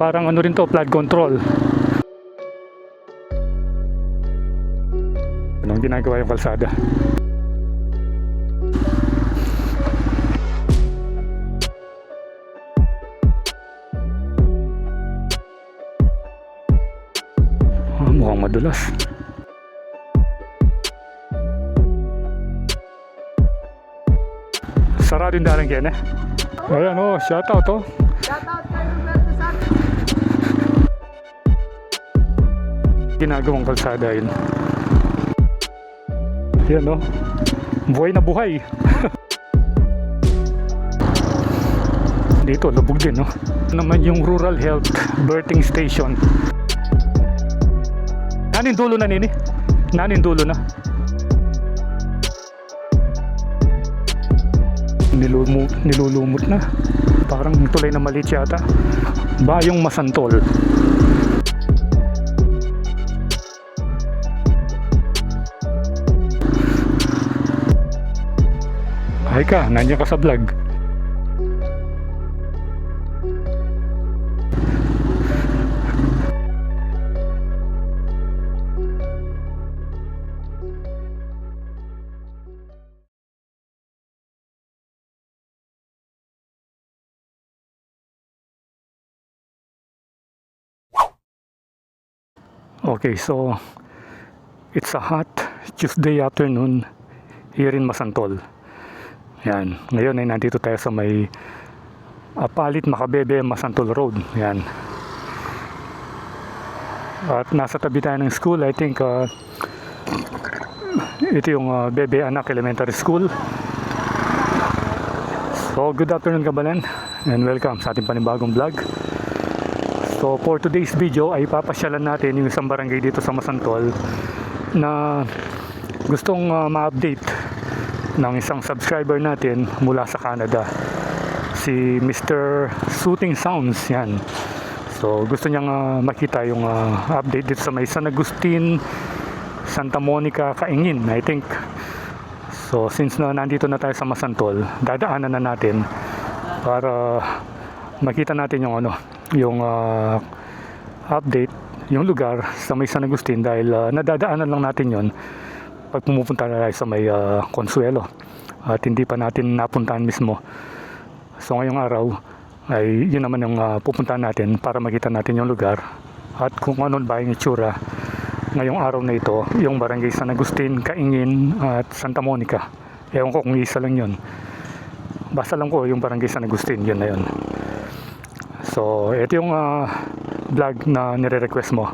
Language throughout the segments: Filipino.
Parang ano rin to, flood control. Anong ginagawa yung kalsada? Mukhang madulas. Sarado yung dalang kene. Ayan o, shoutout o. Shoutout kay Roberto Santos. Ginagawang kalsada yun. Yan o, buhay na buhay. Dito, lubog din no. Naman yung Rural Health Birthing Station. Nanin dulo na nini? Nanin dulo na? Nilulumot na. Parang tulay na maliit yata. Bayong Masantol. Ay ka, nandiyan ka sa vlog. Okay, so it's a hot Tuesday afternoon here in Masantol. Yan, ngayon ay nandito tayo sa may Apalit Macabebe Masantol Road. Yan. At nasa tabi tayo ng school. I think ito yung Bebe Anak Elementary School. So good afternoon kabalan and welcome sa ating panibagong vlog. So for today's video ay papasyalan natin yung isang barangay dito sa Masantol na gustong ma-update ng isang subscriber natin mula sa Canada, si Mr. Shooting Sounds. Yan. So gusto niyang makita yung update dito sa may San Agustin, Santa Monica, Kaingin, I think. So since na nandito na tayo sa Masantol, dadaanan na natin para makita natin yung yung update, yung lugar sa may San Agustin, dahil nadadaanan lang natin yon pag pumupunta na tayo sa may Consuelo at hindi pa natin napuntahan mismo. So ngayong araw ay yun naman yung pupuntahan natin para makita natin yung lugar at kung ano ba yung itsura ngayong araw na ito, yung barangay San Agustin, Kaingin at Santa Monica. Ewan ko kung isa lang yun, basta lang ko yung barangay San Agustin, yun na yun. So ito yung vlog na nire-request mo,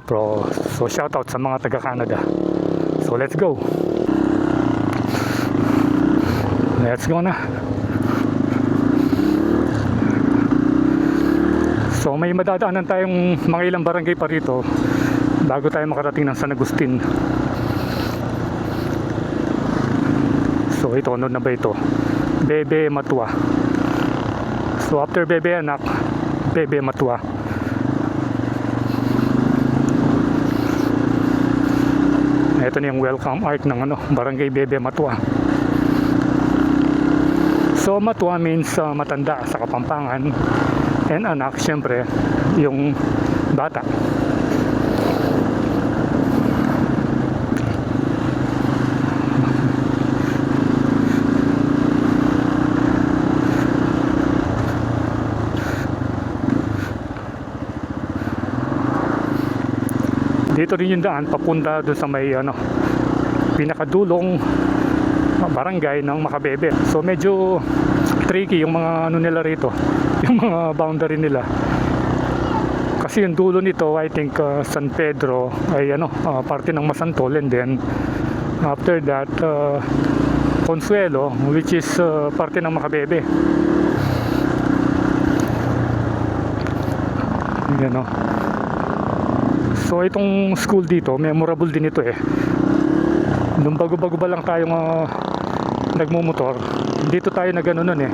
bro. So shoutout sa mga taga Canada. So let's go. Let's go na. So may madadaanan tayong mga ilang barangay pa rito bago tayo makarating ng San Agustin. So ito, ano na ba ito? Bebe Matua. So after Bebe Anak, Bebe Matua. Ito na yung welcome arc ng barangay Bebe Matua. So Matua means matanda sa Kapampangan, and anak syempre yung bata. Dito rin yung daan papunta doon sa may pinakadulong barangay ng Macabebe. So medyo tricky yung mga nila rito, yung mga boundary nila. Kasi yung dulo nito, I think San Pedro ay parte ng Masantol, and then after that Consuelo, which is parte ng Macabebe. Yan. So itong school dito, memorable din ito eh. Nung bago-bago ba lang tayong nagmumotor, dito tayo nun eh.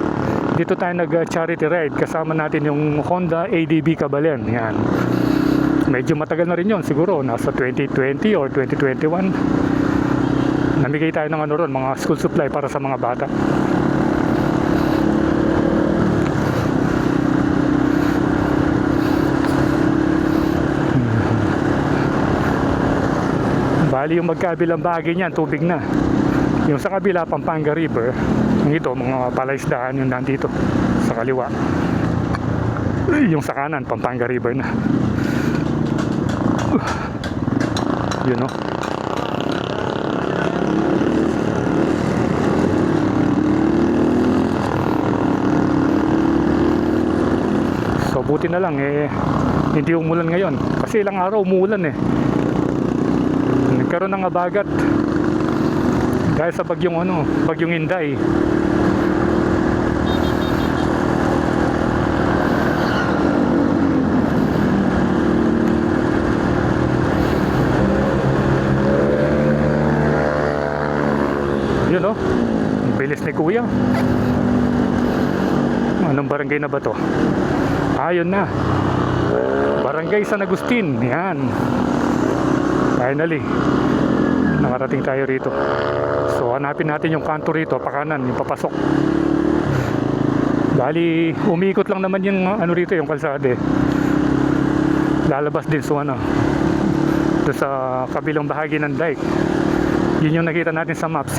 Dito tayo charity ride, kasama natin yung Honda ADB Cabalen. Yan. Medyo matagal na rin yon, siguro nasa 2020 or 2021. Namigay tayo ng mga school supply para sa mga bata. Bali yung magkabilang bahagi niyan, tubig na. Yung sa kabila, Pampanga River. Yung ito, mga palaisdaan yung nandito sa kaliwa. Yung sa kanan, Pampanga River na. Yun o. So buti na lang hindi umulan ngayon. Kasi ilang araw umulan Nagkaroon ng abagat dahil sa bagyong Inday. Yun ang bilis ni Kuya. Anong barangay na ba to? Ayun na, Barangay San Agustin. Yan, finally nakarating tayo rito. So hanapin natin yung kanto rito, pakanan, yung papasok. Bali umiikot lang naman yung rito, yung kalsada lalabas din sa doon sa kabilang bahagi ng dike. Yun yung nakita natin sa maps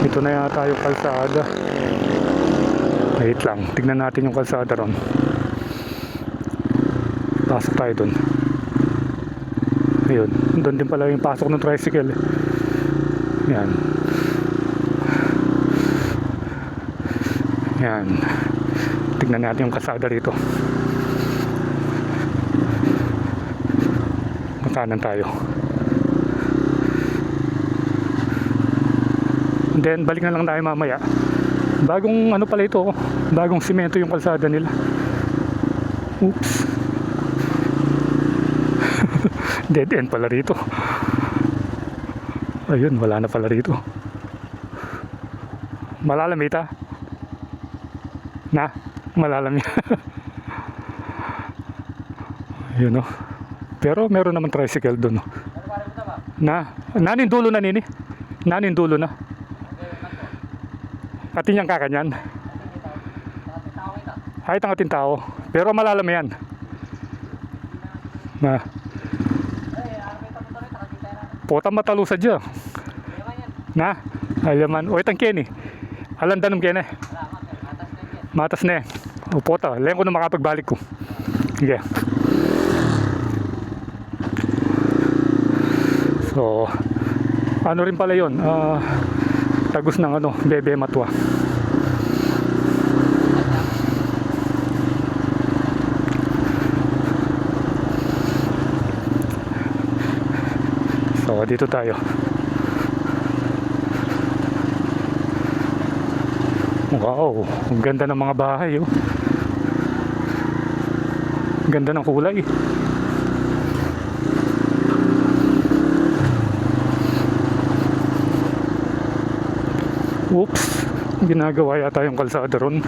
Ito na yata yung kalsada. Wait lang, tignan natin yung kalsada ron. Pasok tayo dun. Ayun, doon din pala yung pasok ng tricycle. Yan. Yan. Tignan natin yung kalsada rito. Makanan tayo. And then balik na lang tayo mamaya. Bagong pala ito, bagong simento yung kalsada nila. Oops. Dead end pala rito. Ayun, wala na pala rito. Malalamit na, malalamit. Yun pero meron naman tricycle doon nanin dulo na nini. Nanin dulo na. Pati niyang kakanyan. Ay, tangating tao. Pero malalam yan. Pota matalusa dyan. Alaman. O, itang keni. Alam danom kene. Matas na o pota. Layan ko na makapagbalik ko. Sige. So, rin pala yun. Tagos ng Bebe Matwa. So dito tayo. Wow, ang ganda ng mga bahay Ang ganda ng kulay. Oops, ginagawa yata yung kalsada ron.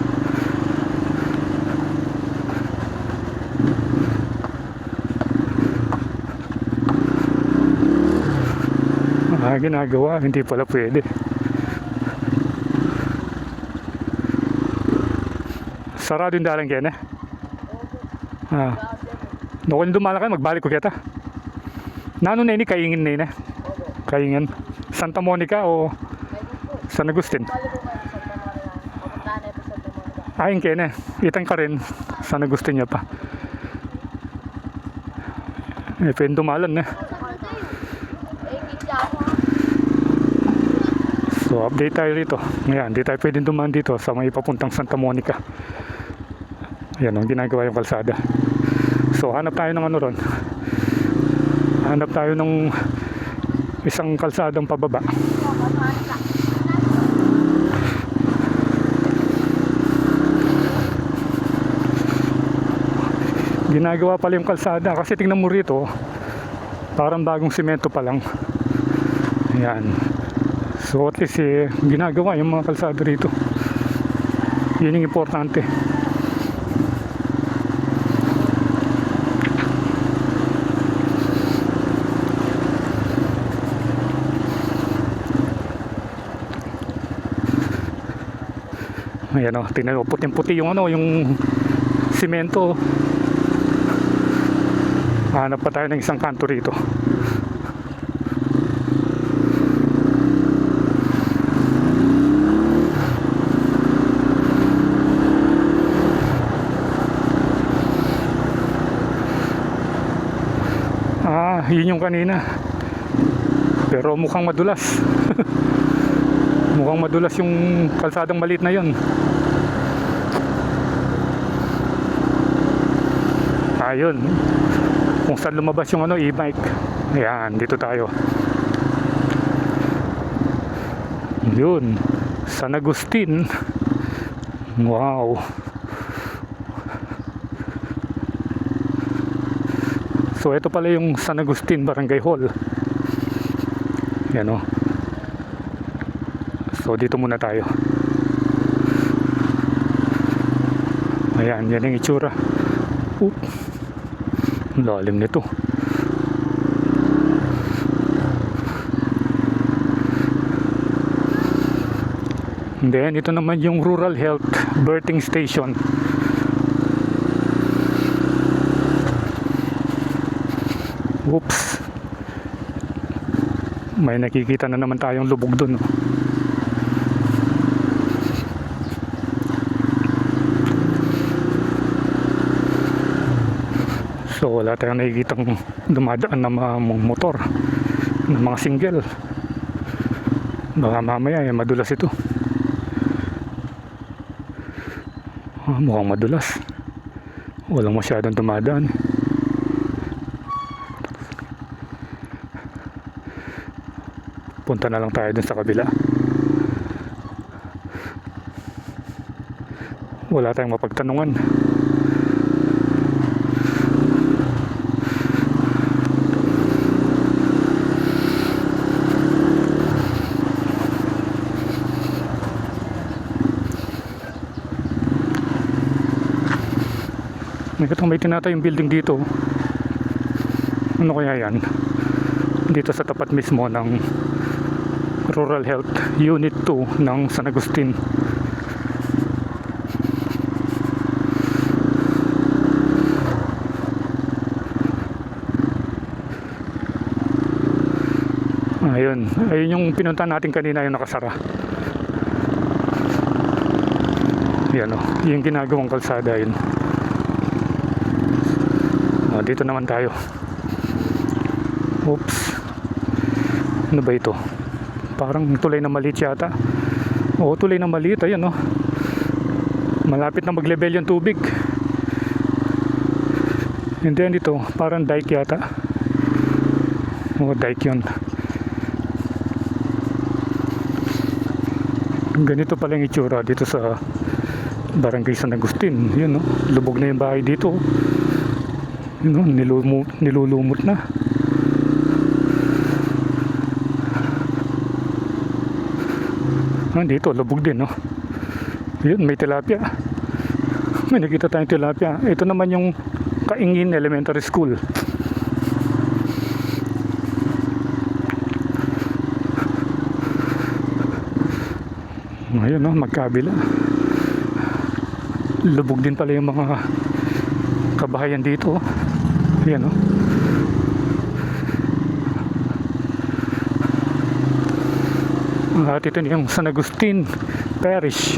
Ginagawa, hindi pala pwede. Sarado yung dalang kene. Nukon dumala kayo, magbalik ko kita. Nano na ini, Kaingin na ini. Kaingin. Santa Monica o San Agustin? Ayun kene, itang ka rin. San Agustin niya pa. Pwede dumalan So update tayo rito. Ngayon, hindi tayo pwedeng dumaan dito sa may papuntang Santa Monica. Ayan ginagawa yung kalsada. So hanap tayo ng ron. Hanap tayo ng isang kalsadang pababa. Ginagawa pala yung kalsada kasi tingnan mo rito, parang bagong simento pa lang. Ayan. So at least ginagawa yung mga kalsada rito. Yun yung importante. Ayan tingnan mo, puting-puti yung yung simento. Hanap pa tayo ng isang kanto rito. Yun yung kanina. Pero mukhang madulas. Mukhang madulas yung kalsadang maliit na yon. Ayun. Kung saan lumabas yung e-bike. Ayan, dito tayo. Yun. San Agustin. Wow. So ito pala yung San Agustin Barangay Hall. Yan o. So dito muna tayo. Ayan, yan yung itsura. Oop. Lalim nito. And then ito naman yung Rural Health Birthing Station. Oops. May nakikita na naman tayong lubog dun. So wala tayong nakikitang dumadaan na mga motor, na mga single. Baka mamaya madulas ito. Mukhang madulas. Walang masyadong dumadaan. Punta na lang tayo dun sa kabila. Wala tayong mapagtanungan. May tinatayong building dito. Ano kaya yan? Dito sa tapat mismo ng Rural Health Unit 2 ng San Agustin. Ayun yung pinuntahan natin kanina, yung nakasara. Yan o, yung ginagawang kalsada yun. Dito naman tayo. Oops. Ano ba ito? Parang tulay na maliit yata. Oo, tulay na maliit. Ayan o. Malapit na mag-level yung tubig. And then ito, parang dike yata. Oo, dike yun. Ganito pala yung itsura dito sa Barangay San Agustin. Yun o, lubog na yung bahay dito. Yun o, nilulumot na. Dito, lubog din, no? Yun, may tilapia. May nakita tayong tilapia. Ito naman yung Kaingin Elementary School. Ayun, no? Magkabila. Lubog din pala yung mga kabahayan dito. Ayan, no? At ito yung San Agustin Parish.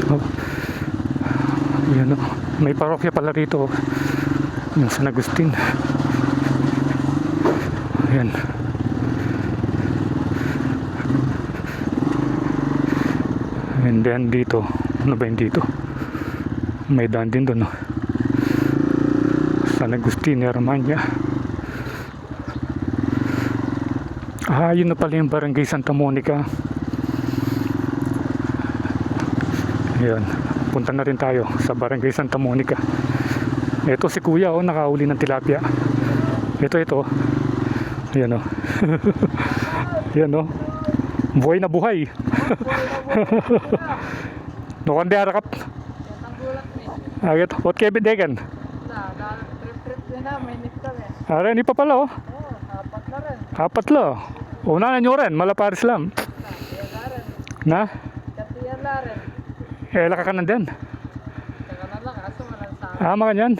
Ayan, no? May parokya pala rito, yung San Agustin. Ayan. And then dito, ano ba yung dito? May daan din doon, no? San Agustin, Hermania. Yun na pala yung Barangay Santa Monica. Ayan, punta na rin tayo sa Barangay Santa Monica. Ito si Kuya, oh, nakahuli ng tilapia. Ito. Ayan, oh. Ayan, oh. Buhay na buhay. Nukande harakap. Agad, what kaya bidegan? Are, ni pa pala, oh. Apat la. Una na nyo rin, malaparis lang. Na? Laka ka nandyan. Mga yan.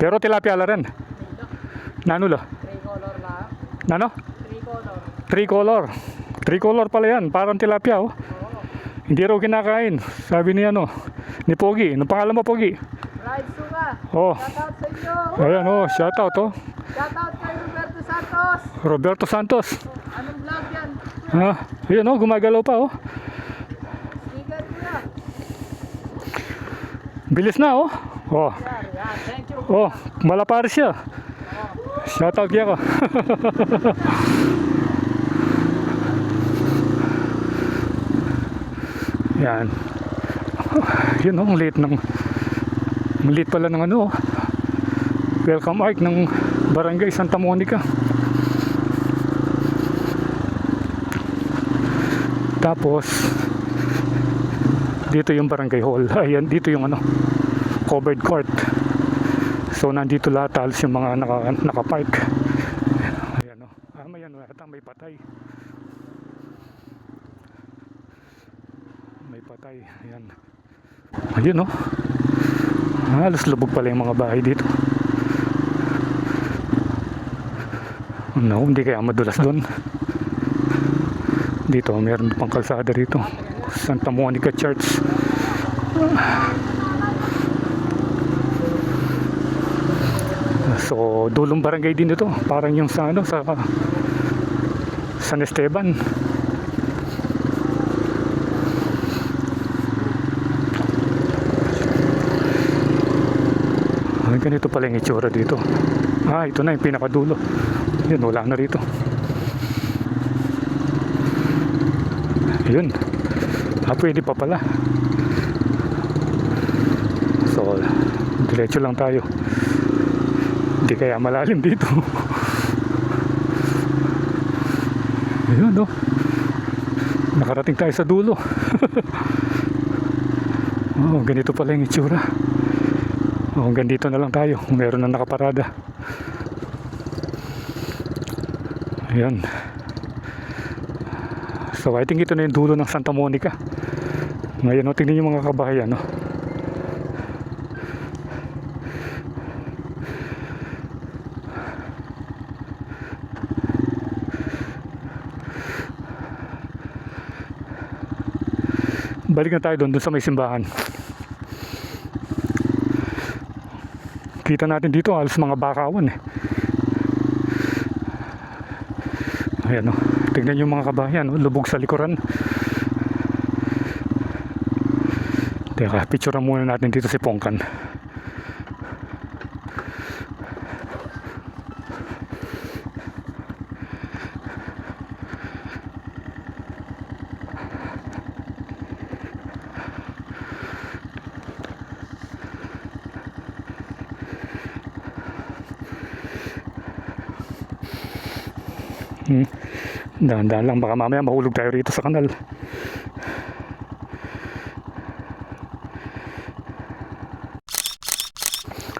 Pero tilapia la rin. Nano la? Tricolor lang. Nano? Tricolor. Tricolor pala yan. Parang tilapia, oh. Hindi raw kinakain. Sabi ni ni Pogi. Anong pangalan mo, Pogi? Ride Suga. Oh. Shoutout sa inyo. Ayan, oh. Shoutout, oh. Shoutout kay Roberto Santos! Roberto Santos. Anong vlog yan? Ah, ayun oh, gumagalaw pa oh. Sticker kuya. Bilis na oh. Oh, Yan, thank you. oh, malapares siya. Shoutout kaya ko. Yan. Yun oh, ang liit pala ng ano oh. Welcome arc ng Barangay Santa Monica. Tapos dito yung barangay hall. Ayan, dito yung ano, covered court. So nandito lahat halos yung mga nakapark. Ayan oh. May ano yata, may patay. May patay. Ayan. Ayun oh. Halos lubog pala yung mga bahay dito. No, hindi kaya madulas doon. Dito, meron pang kalsada rito. Santa Monica Church. So, dulong barangay din ito. Parang yung sa ano, sa San Esteban. Ganito pala yung itsura dito. Ah, ito na yung pinakadulo. Yun, wala na rito. Yun. Ah, pwede pa pala. So, diretso lang tayo. Hindi kaya malalim dito. Ayun, no? Nakarating tayo sa dulo. Oh, ganito pala yung itsura. Oh, hanggang dito na lang tayo. Meron na nakaparada. Ayan. So I think ito na yung dulo ng Santa Monica. Ngayon, no, tingnan yung mga kabahayan, no? Balik na tayo doon sa may simbahan. Kita natin dito halos mga bakawan eh. Ayan o, tignan yung mga kabayan, lubog sa likuran. Teka, picturean muna natin dito si Pongkan. Dahan-dahan lang, baka mamaya mahulog tayo rito sa kanal.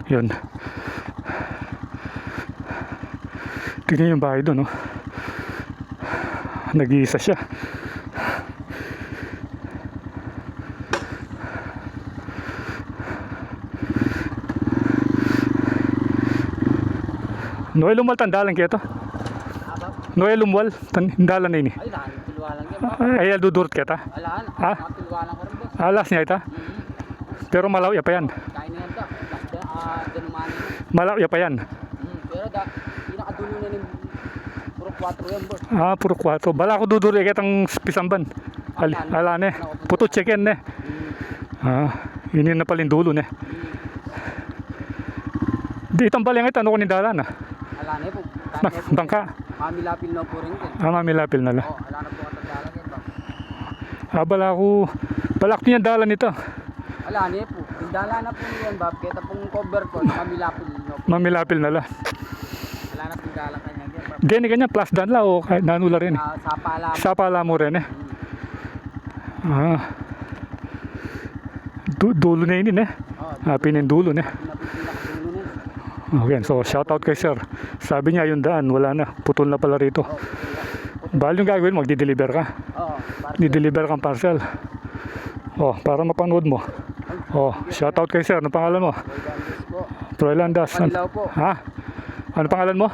Yun. Tignan yung bahay doon, no? Nag-iisa siya. Noel Umal, tandalan kaya to? Noel Umwal, tandalan na ini. Ay, dahil tulwa lang yan. Ay, dudurot kaya ta? Alaan, Ha? tulwa lang ko rin boss. Alas niya ita? Pero malaw ya pa yan. Kain na yan ta. Danumanin. Malaw ya pa yan. Pero pinakadulo na ng puro 4 yan boss. Ah, puro 4. Bala ko dudurot kaya tang pisamban. Alane. Puto chicken ne. Ah, ini na palin dulo ne. Di itang baleng ito, ano ko nindalan ah? Alaan po. Bangka. Mamilapil na po rin din. Ah, mamilapil na la. Oo, alaan na po katagalan yan ba? Ah, balak niya dalan ito. Alaan po. Indala na po yan ba? Kita pong cover ko, mamilapil na po. Mamilapil na la. Alaan na pong dalang kanya yan ba? Deni kanya plus dan la o kahit nanula rin eh. Sapa alam. Sa pala mo rin eh. Ah. Dulo na yun eh. Ah, pinindulo na. Pinakadulo na. Okay, so shoutout kay sir. Sabi niya yung daan, wala na. Putol na pala rito. Bali yung gagawin, magdi-deliver ka. Oo, Di-deliver kang parcel. Oh, para mapanood mo. Oh, shoutout kay sir. Ano pangalan mo? po. Proelandas. Kanilaw po. Ha? Ano pangalan mo?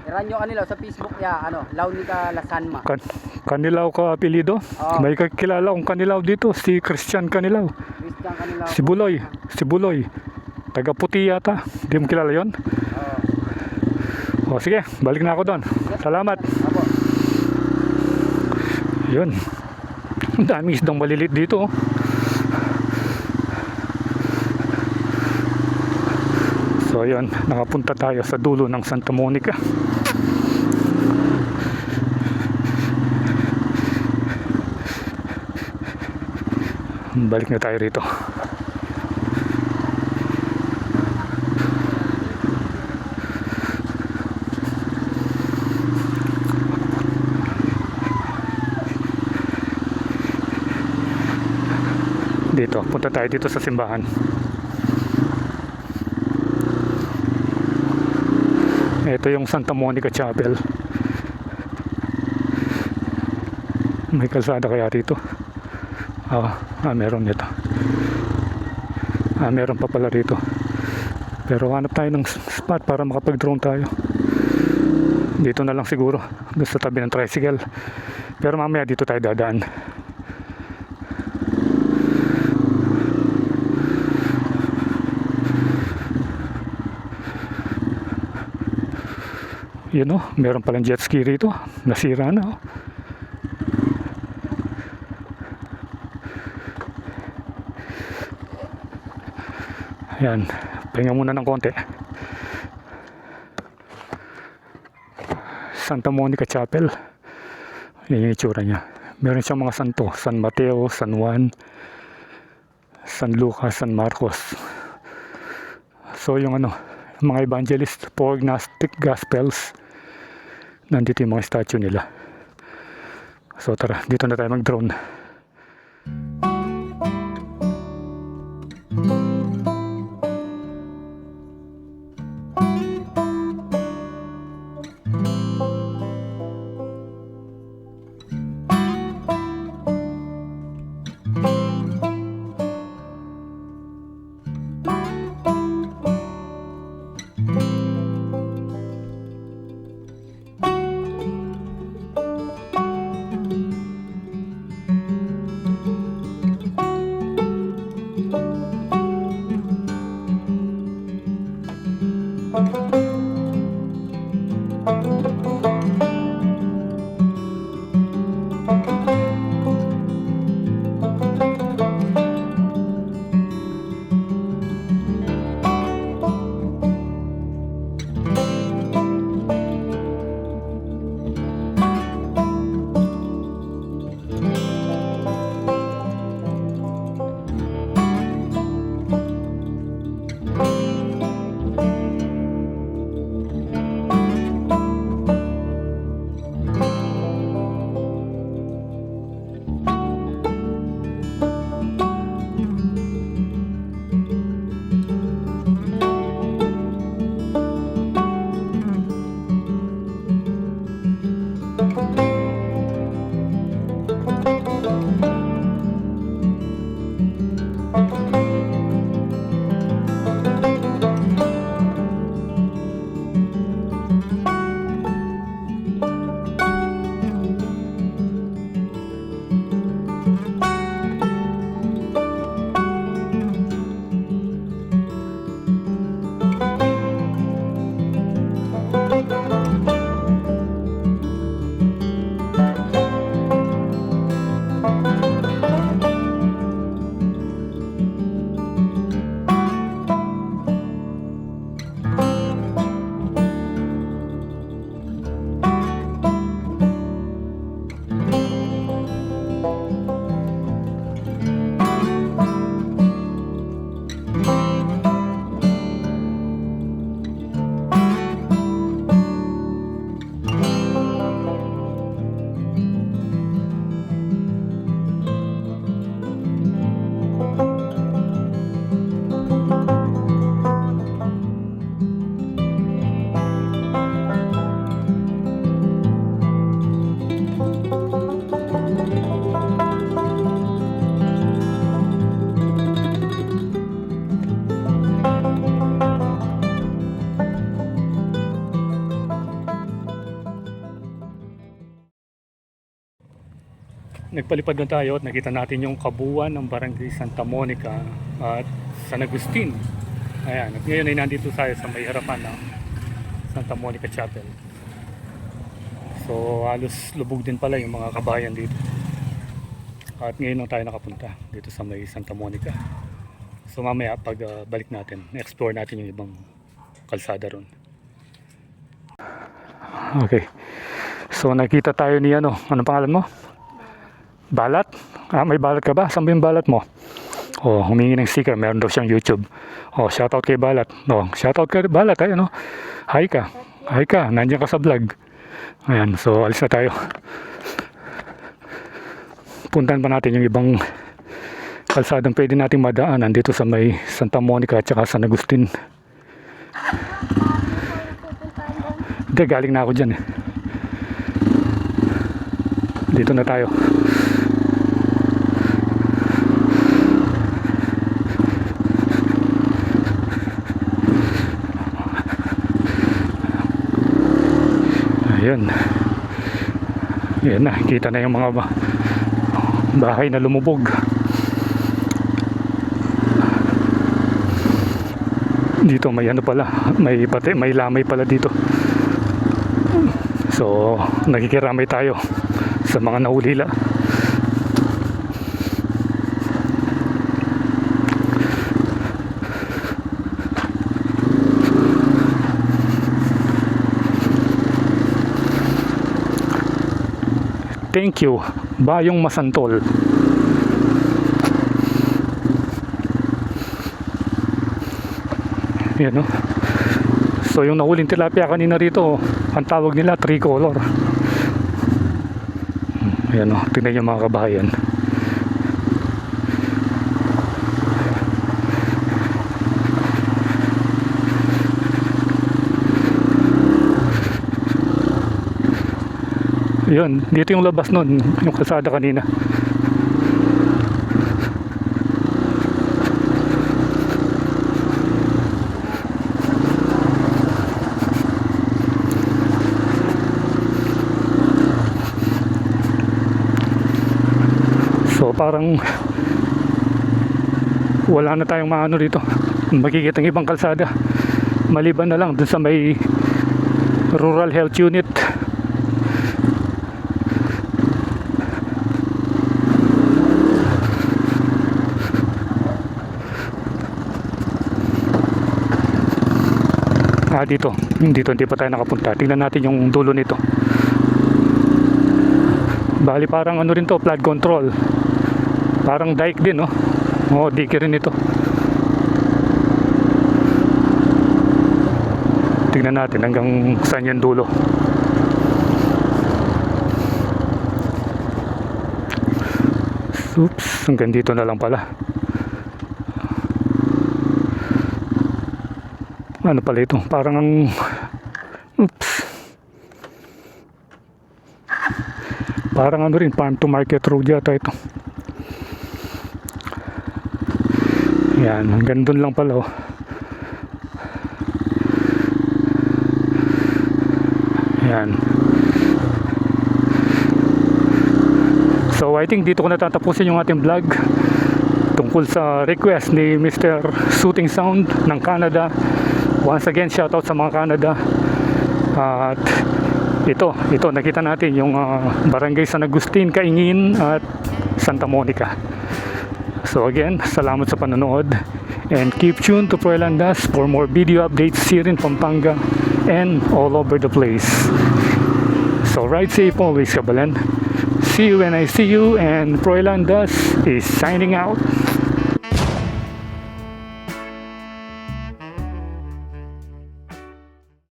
Iranyo Kanilaw sa Facebook ya, Launica Lasanma. Kanilaw ka apelido? Oo. May kakilala kong Kanilaw dito. Si Christian Kanilaw. Christian Kanilaw. Si Buloy. Si Buloy. Taga Puti yata. Hindi mo kilala yon? Oo. O sige, balik na ako doon. Salamat. Apo. Yun. Ang daming isdang malilit dito. Oh. So yun, nakapunta tayo sa dulo ng Santa Monica. Balik na tayo rito. Dito, punta tayo dito sa simbahan. Ito yung Santa Monica Chapel. May kalsada kaya dito? Meron nito. Meron pa pala rito. Pero hanap tayo ng spot para makapag-drone tayo. Dito na lang siguro, doon sa tabi ng tricycle. Pero mamaya dito tayo dadaan. Yun o, meron palang jet ski rito. Nasira na o. Ayan, pahinga muna ng konti. Santa Monica Chapel. Yan yung itsura niya. Meron siyang mga santo. San Mateo, San Juan, San Lucas, San Marcos. So yung mga evangelist, four Gnostic Gospels. Nandito yung mga statue nila. So tara, dito na tayo mag-drone. Nagpalipad na tayo at nakita natin yung kabuuan ng Barangay Santa Monica at San Agustin. Ayan, at ngayon ay nandito tayo sa may harapan Santa Monica Chapel. So halos lubog din pala yung mga kabayan dito. At ngayon lang tayo nakapunta dito sa may Santa Monica. So mamaya pag balik natin, explore natin yung ibang kalsada ron. Okay. So nakita tayo ni ano, anong pangalan mo? Balat? May balat ka ba? Saan ba yung balat mo? Oh, humingi ng sticker, meron daw siyang YouTube. Oh, shoutout kay Balat. Oh, shoutout kay Balat, ay ano? Hi ka. Hi ka, nandiyan ka sa vlog. Ayan, so alis na tayo. Puntahan pa natin yung ibang kalsadang pwede nating madaanan dito sa may Santa Monica at saka San Agustin. Hindi, galing na ako dyan eh. Dito na tayo. Ayan. Ayan na, kita na yung mga bahay na lumubog. Dito may ano pala, may pati, may lamay pala dito. So, nakikiramay tayo sa mga nahulila. Thank you, Bayong Masantol. Yan, no? So yung nahuling tilapia kanina rito, ang tawag nila tricolor. Ayan, no? Tingnan yung mga kabahayan. Yun, dito yung labas nun, yung kalsada kanina. So parang wala na tayong maano dito, makikita ng ibang kalsada maliban na lang dun sa may rural health unit. Dito hindi pa tayo nakapunta. Tingnan natin yung dulo nito. Bali parang ano rin to, flood control. Parang dike din, no? Oo, dike rin ito. Tingnan natin hanggang saan yung dulo. Oops, hanggang dito na lang pala. Ano pala ito? Parang ang... Oops. Parang ano rin, farm to market road yata ito. Yan, hanggang doon lang pala, oh. Yan. So I think dito ko natatapusin yung ating vlog tungkol sa request ni Mr. Shooting Sound ng Canada. Once again, shoutout sa mga Canada. At ito nakita natin yung barangay San Agustin, Kaingin at Santa Monica. So again, salamat sa panonood and keep tuned to Proylandas for more video updates here in Pampanga and all over the place. So ride safe always, Kabalan. See you when I see you, and Proylandas is signing out.